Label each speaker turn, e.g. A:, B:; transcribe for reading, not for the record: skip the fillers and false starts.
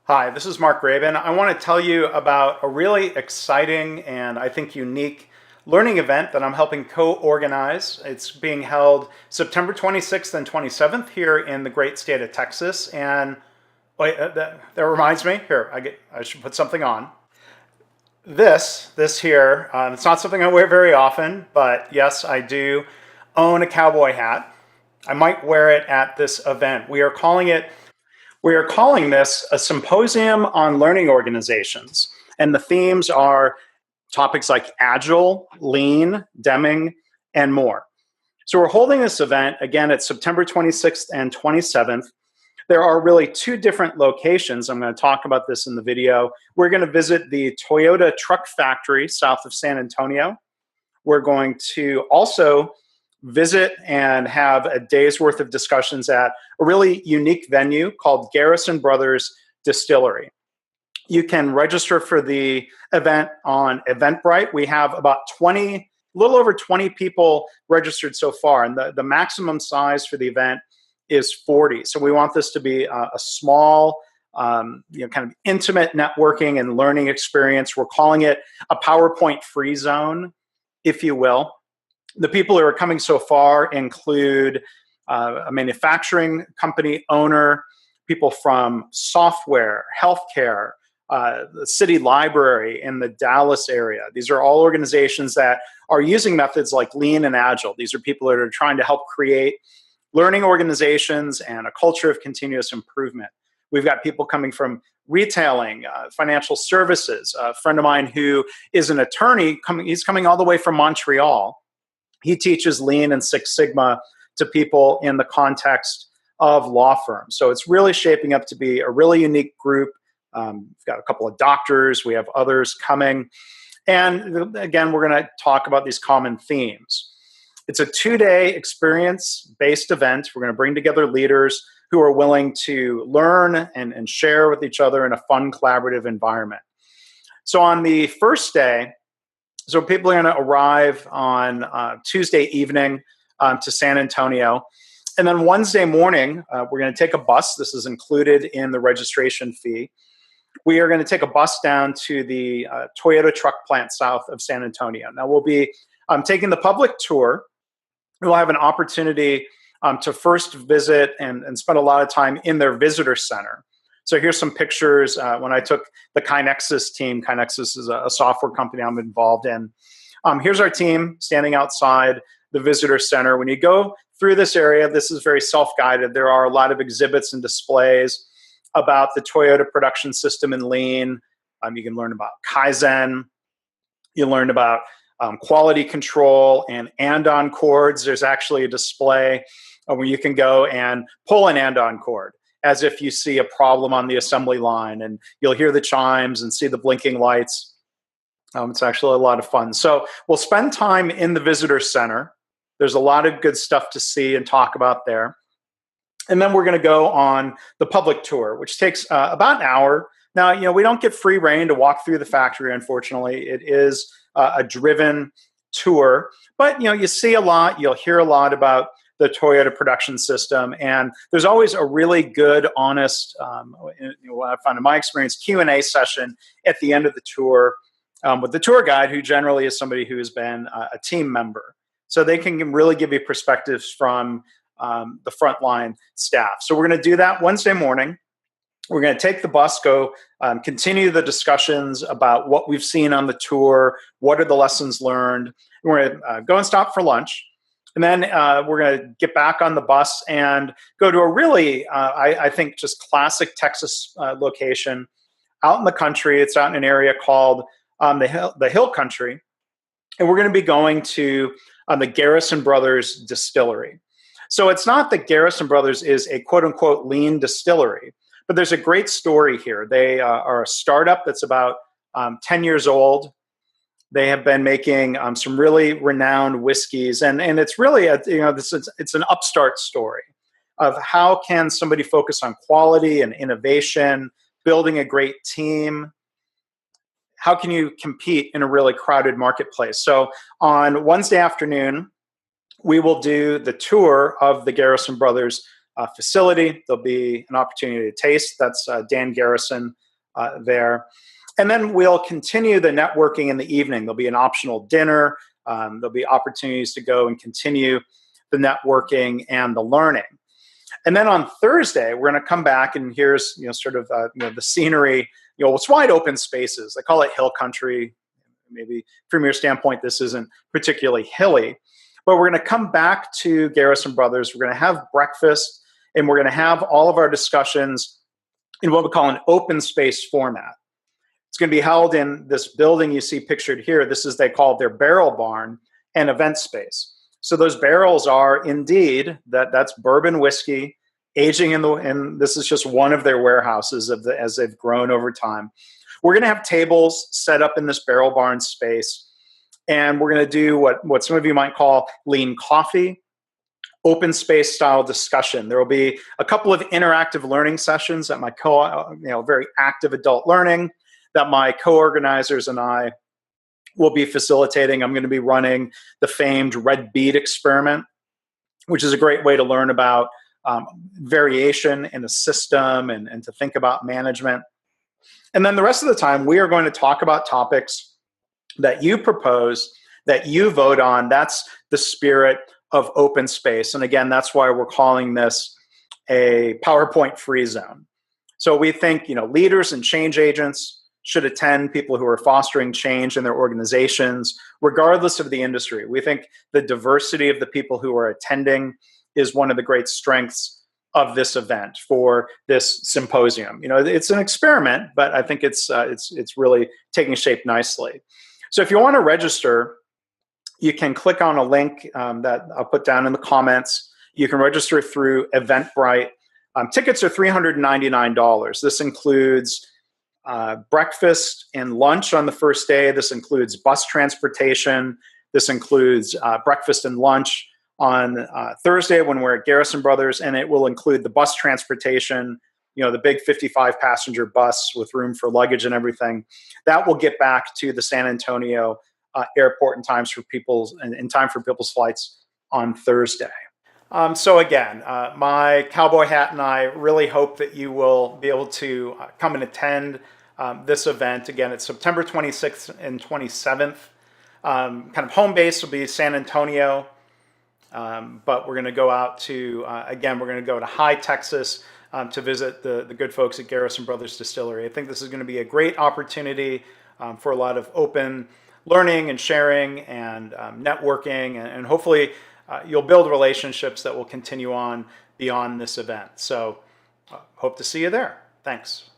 A: Hi, this is Mark Graban. I want to tell you about a really exciting and I think unique learning event that I'm helping co-organize. It's being held September 26th and 27th here in the great state of Texas. And wait, that reminds me, here, I should put something on. This here, it's not something I wear very often, but yes, I do own a cowboy hat. I might wear it at this event. We are calling this a symposium on learning organizations. And the themes are topics like Agile, Lean, Deming, and more. So we're holding this event, again, it's September 26th and 27th. There are really two different locations. I'm going to talk about this in the video. We're going to visit the Toyota truck factory south of San Antonio. We're going to also visit and have a day's worth of discussions at a really unique venue called Garrison Brothers Distillery. You can register for the event on Eventbrite. We have about a little over 20 people registered so far, and the maximum size for the event is 40. So we want this to be a small, kind of intimate networking and learning experience. We're calling it a PowerPoint-free zone, if you will. The people who are coming so far include a manufacturing company owner, people from software, healthcare, the city library in the Dallas area. These are all organizations that are using methods like Lean and Agile. These are people that are trying to help create learning organizations and a culture of continuous improvement. We've got people coming from retailing, financial services. A friend of mine who is an attorney, he's coming all the way from Montreal. He teaches Lean and Six Sigma to people in the context of law firms. So it's really shaping up to be a really unique group. We've got a couple of doctors. We have others coming. And again, we're going to talk about these common themes. It's a 2-day experience-based event. We're going to bring together leaders who are willing to learn and share with each other in a fun, collaborative environment. So on the first day, so people are going to arrive on Tuesday evening to San Antonio. And then Wednesday morning, we're going to take a bus. This is included in the registration fee. We are going to take a bus down to the Toyota truck plant south of San Antonio. Now, we'll be taking the public tour. We'll have an opportunity to first visit and spend a lot of time in their visitor center. So here's some pictures when I took the KaiNexus team. KaiNexus is a software company I'm involved in. Here's our team standing outside the visitor center. When you go through this area, this is very self-guided. There are a lot of exhibits and displays about the Toyota production system in Lean. You can learn about Kaizen. You learn about quality control and andon cords. There's actually a display where you can go and pull an andon cord, as if you see a problem on the assembly line, and you'll hear the chimes and see the blinking lights. It's actually a lot of fun. So we'll spend time in the visitor center. There's a lot of good stuff to see and talk about there. And then we're going to go on the public tour, which takes about an hour. Now, we don't get free reign to walk through the factory, unfortunately. It is a driven tour. But, you see a lot. You'll hear a lot about the Toyota production system. And there's always a really good, honest, what I found in my experience, Q&A session at the end of the tour with the tour guide, who generally is somebody who has been a team member. So they can really give you perspectives from the frontline staff. So we're going to do that Wednesday morning. We're going to take the bus, go continue the discussions about what we've seen on the tour, what are the lessons learned. We're going to go and stop for lunch. And then we're going to get back on the bus and go to a really, I think, just classic Texas location out in the country. It's out in an area called the Hill Country. And we're going to be going to the Garrison Brothers Distillery. So it's not that Garrison Brothers is a quote-unquote lean distillery, but there's a great story here. They are a startup that's about 10 years old. They have been making some really renowned whiskeys, and it's really it's an upstart story of how can somebody focus on quality and innovation, building a great team. How can you compete in a really crowded marketplace? So on Wednesday afternoon, we will do the tour of the Garrison Brothers facility. There'll be an opportunity to taste. That's Dan Garrison there. And then we'll continue the networking in the evening. There'll be an optional dinner. There'll be opportunities to go and continue the networking and the learning. And then on Thursday, we're going to come back, and here's sort of the scenery. It's wide open spaces. I call it hill country. Maybe from your standpoint, this isn't particularly hilly, but we're going to come back to Garrison Brothers. We're going to have breakfast, and we're going to have all of our discussions in what we call an open space format. It's going to be held in this building you see pictured here. This is, they call their barrel barn and event space. So those barrels are indeed that's bourbon whiskey aging and this is just one of their warehouses as they've grown over time. We're going to have tables set up in this barrel barn space, and we're going to do what some of you might call lean coffee, open space style discussion. There will be a couple of interactive learning sessions that very active adult learning that my co-organizers and I will be facilitating. I'm going to be running the famed red bead experiment, which is a great way to learn about variation in a system and to think about management. And then the rest of the time, we are going to talk about topics that you propose, that you vote on. That's the spirit of open space. And again, that's why we're calling this a PowerPoint free zone. So we think, leaders and change agents should attend, people who are fostering change in their organizations, regardless of the industry. We think the diversity of the people who are attending is one of the great strengths of this event, for this symposium. It's an experiment, but I think it's really taking shape nicely. So if you want to register, you can click on a link that I'll put down in the comments. You can register through Eventbrite. Tickets are $399. This includes breakfast and lunch on the first day. This includes bus transportation. This includes breakfast and lunch on Thursday when we're at Garrison Brothers, and it will include the bus transportation, the big 55 passenger bus with room for luggage and everything. That will get back to the San Antonio airport in time for people's flights on Thursday. So again, my cowboy hat and I really hope that you will be able to come and attend this event. Again, it's September 26th and 27th. Kind of home base will be San Antonio, but we're going to go out to, we're going to go to High, Texas to visit the good folks at Garrison Brothers Distillery. I think this is going to be a great opportunity for a lot of open learning and sharing and networking, and hopefully you'll build relationships that will continue on beyond this event. So hope to see you there. Thanks.